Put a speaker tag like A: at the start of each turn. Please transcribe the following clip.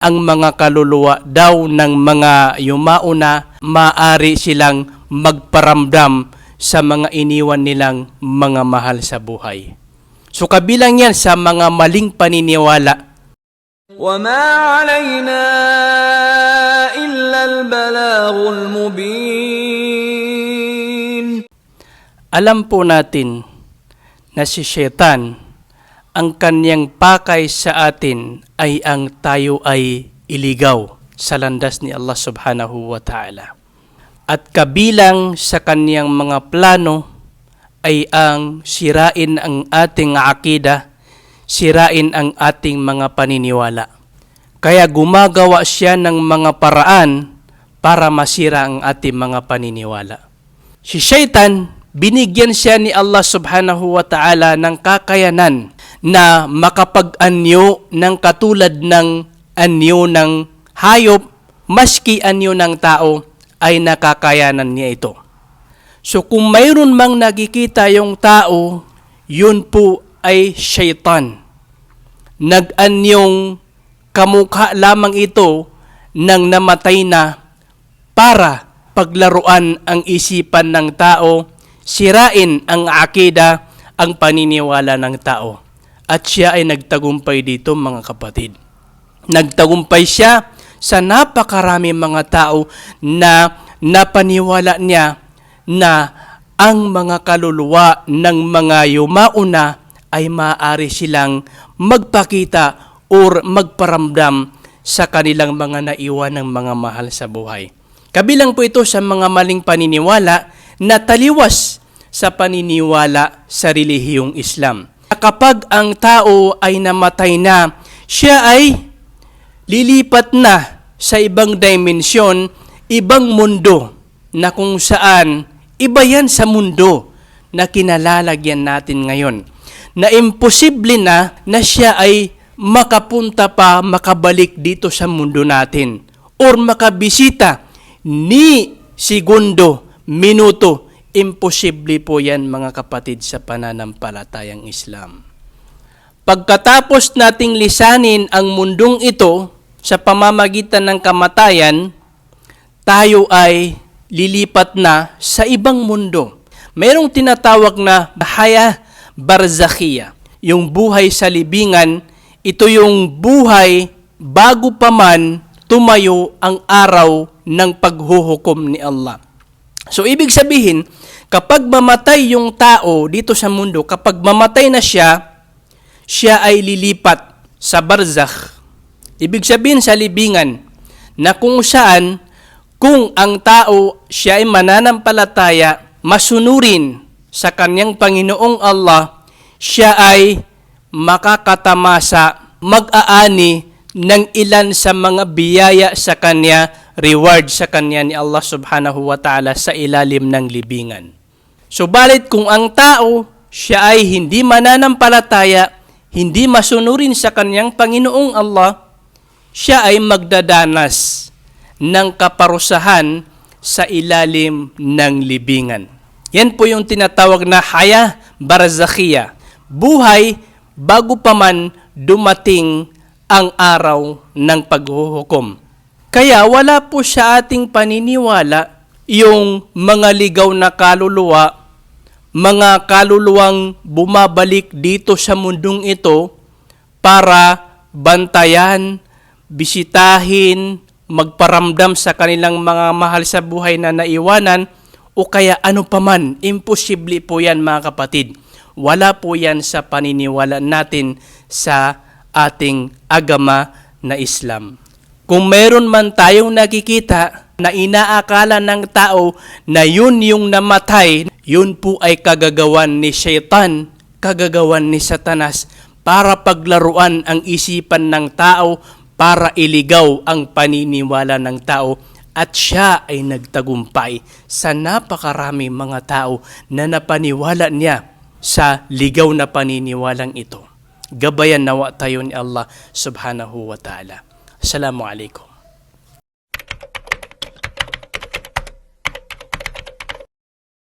A: ang mga kaluluwa daw ng mga yumauna, maaari silang magparamdam sa mga iniwan nilang mga mahal sa buhay. So kabilang yan sa mga maling paniniwala.
B: وَمَا عَلَيْنَا إِلَّا الْبَلَاغُ الْمُبِينُ.
A: Alam po natin na si Syaitan, ang kanyang pakay sa atin ay ang tayo ay iligaw sa landas ni Allah subhanahu wa ta'ala. At kabilang sa kanyang mga plano ay ang sirain ang ating akida, sirain ang ating mga paniniwala. Kaya gumagawa siya ng mga paraan para masira ang ating mga paniniwala. Si Syaitan, binigyan siya ni Allah subhanahu wa ta'ala ng kakayanan na makapag-anyo ng katulad ng anyo ng hayop, maski anyo ng tao ay nakakayanan niya ito. So kung mayroon mang nakikita yung tao, yun po ay Syaitan. Nag-anyong kamukha lamang ito ng namatay na para paglaruan ang isipan ng tao, sirain ang akida, ang paniniwala ng tao. At siya ay nagtagumpay dito, mga kapatid. Nagtagumpay siya sa napakarami mga tao na napaniwala niya na ang mga kaluluwa ng mga yumauna ay maaari silang magpakita o magparamdam sa kanilang mga naiwan ng mga mahal sa buhay. Kabilang po ito sa mga maling paniniwala na taliwas sa paniniwala sa relihiyong Islam. Kapag ang tao ay namatay na, siya ay lilipat na sa ibang dimensyon, ibang mundo na kung saan iba yan sa mundo na kinalalagyan natin ngayon. Na imposible na siya ay makapunta pa, makabalik dito sa mundo natin or makabisita ni segundo, minuto. Imposible po yan, mga kapatid, sa pananampalatayang Islam. Pagkatapos nating lisanin ang mundong ito sa pamamagitan ng kamatayan, tayo ay lilipat na sa ibang mundo. Mayroong tinatawag na bahaya barzakhiya. Yung buhay sa libingan, ito yung buhay bago pa man tumayo ang araw ng paghuhukom ni Allah. So, ibig sabihin, kapag mamatay yung tao dito sa mundo, kapag mamatay na siya ay lilipat sa barzakh. Ibig sabihin sa libingan, na kung saan, kung ang tao siya ay mananampalataya, masunurin sa kanyang Panginoong Allah, siya ay makakatamasa, mag-aani ng ilan sa mga biyaya sa kanya, reward sa kanya ni Allah subhanahu wa ta'ala sa ilalim ng libingan. So, balit kung ang tao, siya ay hindi mananampalataya, hindi masunurin sa kanyang Panginoong Allah, siya ay magdadanas ng kaparusahan sa ilalim ng libingan. Yan po yung tinatawag na haya barzakhiya. Buhay bago pa man dumating ang araw ng paghuhukom. Kaya wala po sa ating paniniwala yung mga ligaw na kaluluwa, mga kaluluwang bumabalik dito sa mundong ito para bantayan, bisitahin, magparamdam sa kanilang mga mahal sa buhay na naiwanan o kaya ano paman. Imposible po yan, mga kapatid. Wala po yan sa paniniwala natin sa ating agama na Islam. Kung meron man tayong nakikita na inaakala ng tao na yun yung namatay, yun po ay kagagawan ni Syaitan, kagagawan ni Satanas para paglaruan ang isipan ng tao, para iligaw ang paniniwala ng tao. At siya ay nagtagumpay sa napakarami mga tao na napaniwala niya sa ligaw na paniniwalang ito. Gabayan nawa tayo ni Allah subhanahu wa ta'ala. Assalamualaikum.